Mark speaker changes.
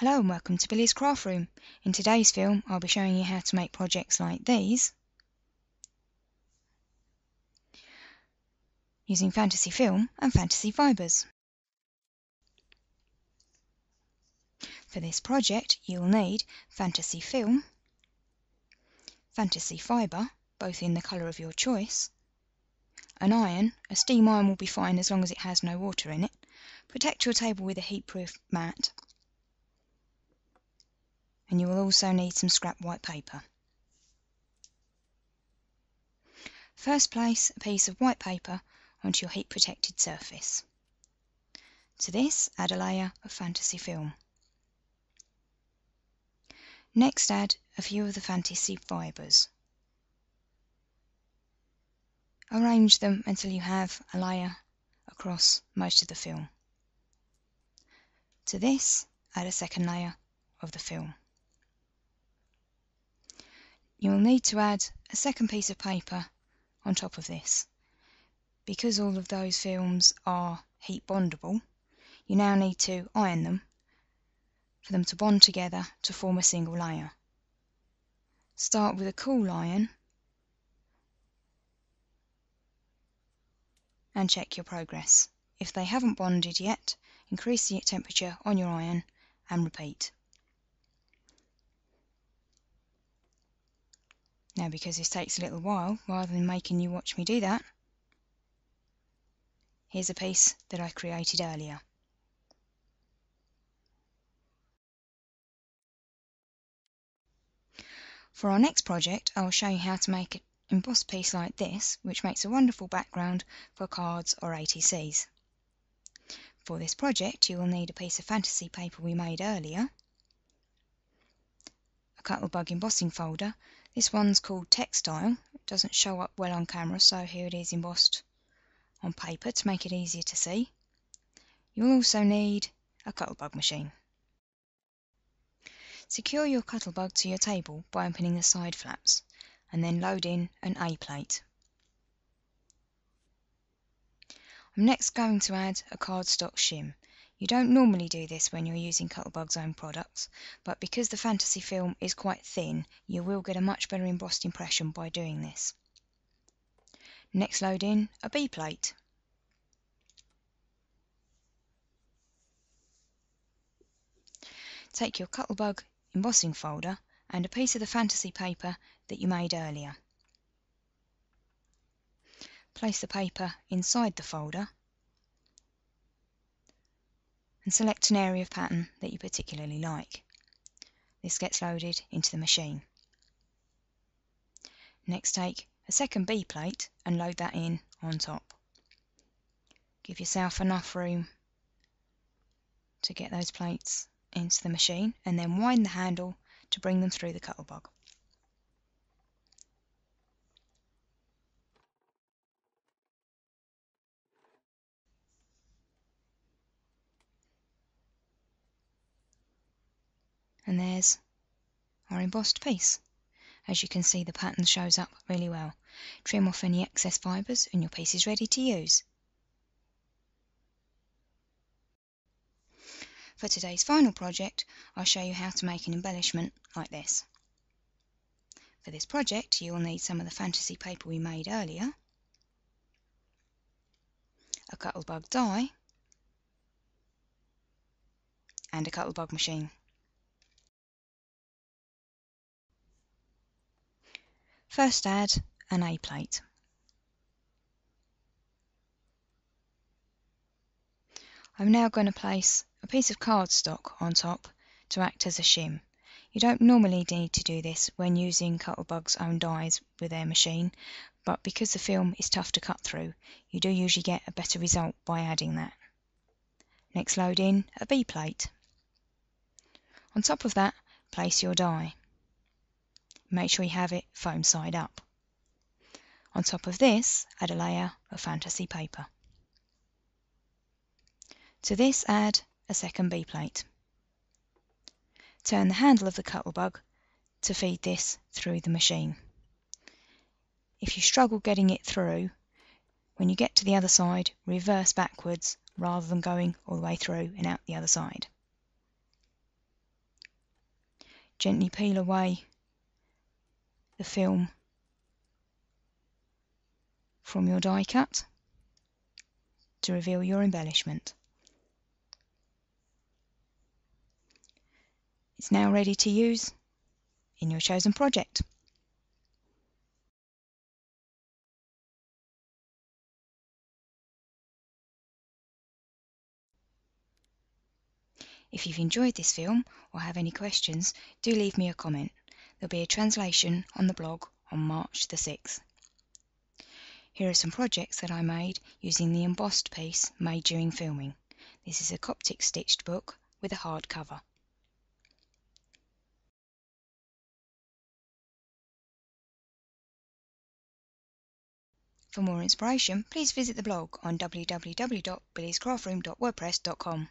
Speaker 1: Hello and welcome to Billy's Craft Room. In today's film I'll be showing you how to make projects like these using fantasy film and fantasy fibres. For this project you'll need fantasy film, fantasy fibre, both in the colour of your choice, an iron, a steam iron will be fine as long as it has no water in it, protect your table with a heat-proof mat, and you will also need some scrap white paper. First, place a piece of white paper onto your heat protected surface. To this add a layer of fantasy film. Next add a few of the fantasy fibres. Arrange them until you have a layer across most of the film. To this add a second layer of the film. You will need to add a second piece of paper on top of this. Because all of those films are heat bondable, you now need to iron them for them to bond together to form a single layer. Start with a cool iron and check your progress. If they haven't bonded yet, increase the temperature on your iron and repeat. Now, because this takes a little while, rather than making you watch me do that, here's a piece that I created earlier. For our next project, I will show you how to make an embossed piece like this, which makes a wonderful background for cards or ATCs. For this project, you will need a piece of fantasy paper we made earlier, a Cuttlebug embossing folder. This one's called Textile. It doesn't show up well on camera, so here it is embossed on paper to make it easier to see. You'll also need a Cuttlebug machine. Secure your Cuttlebug to your table by opening the side flaps and then load in an A plate. I'm next going to add a cardstock shim. You don't normally do this when you're using Cuttlebug's own products, but because the fantasy film is quite thin, you will get a much better embossed impression by doing this. Next, load in a B plate. Take your Cuttlebug embossing folder and a piece of the fantasy paper that you made earlier. Place the paper inside the folder and select an area of pattern that you particularly like. This gets loaded into the machine. Next, take a second B plate and load that in on top. Give yourself enough room to get those plates into the machine and then wind the handle to bring them through the Cuttlebug. And there's our embossed piece. As you can see, the pattern shows up really well. Trim off any excess fibres and your piece is ready to use. For today's final project, I'll show you how to make an embellishment like this. For this project, you will need some of the fantasy paper we made earlier, a Cuttlebug die, and a Cuttlebug machine. First, add an A plate. I'm now going to place a piece of cardstock on top to act as a shim. You don't normally need to do this when using Cuttlebug's own dies with their machine, but because the film is tough to cut through, you do usually get a better result by adding that. Next, load in a B plate. On top of that, place your die. Make sure you have it foam side up. On top of this, add a layer of fantasy paper. To this, add a second B plate. Turn the handle of the Cuttlebug to feed this through the machine. If you struggle getting it through, when you get to the other side, reverse backwards rather than going all the way through and out the other side. Gently peel away the film from your die cut to reveal your embellishment. It's now ready to use in your chosen project. If you've enjoyed this film or have any questions, do leave me a comment. There'll be a translation on the blog on March the 6th. Here are some projects that I made using the embossed piece made during filming. This is a Coptic stitched book with a hard cover. For more inspiration, please visit the blog on www.billiescraftroom.wordpress.com.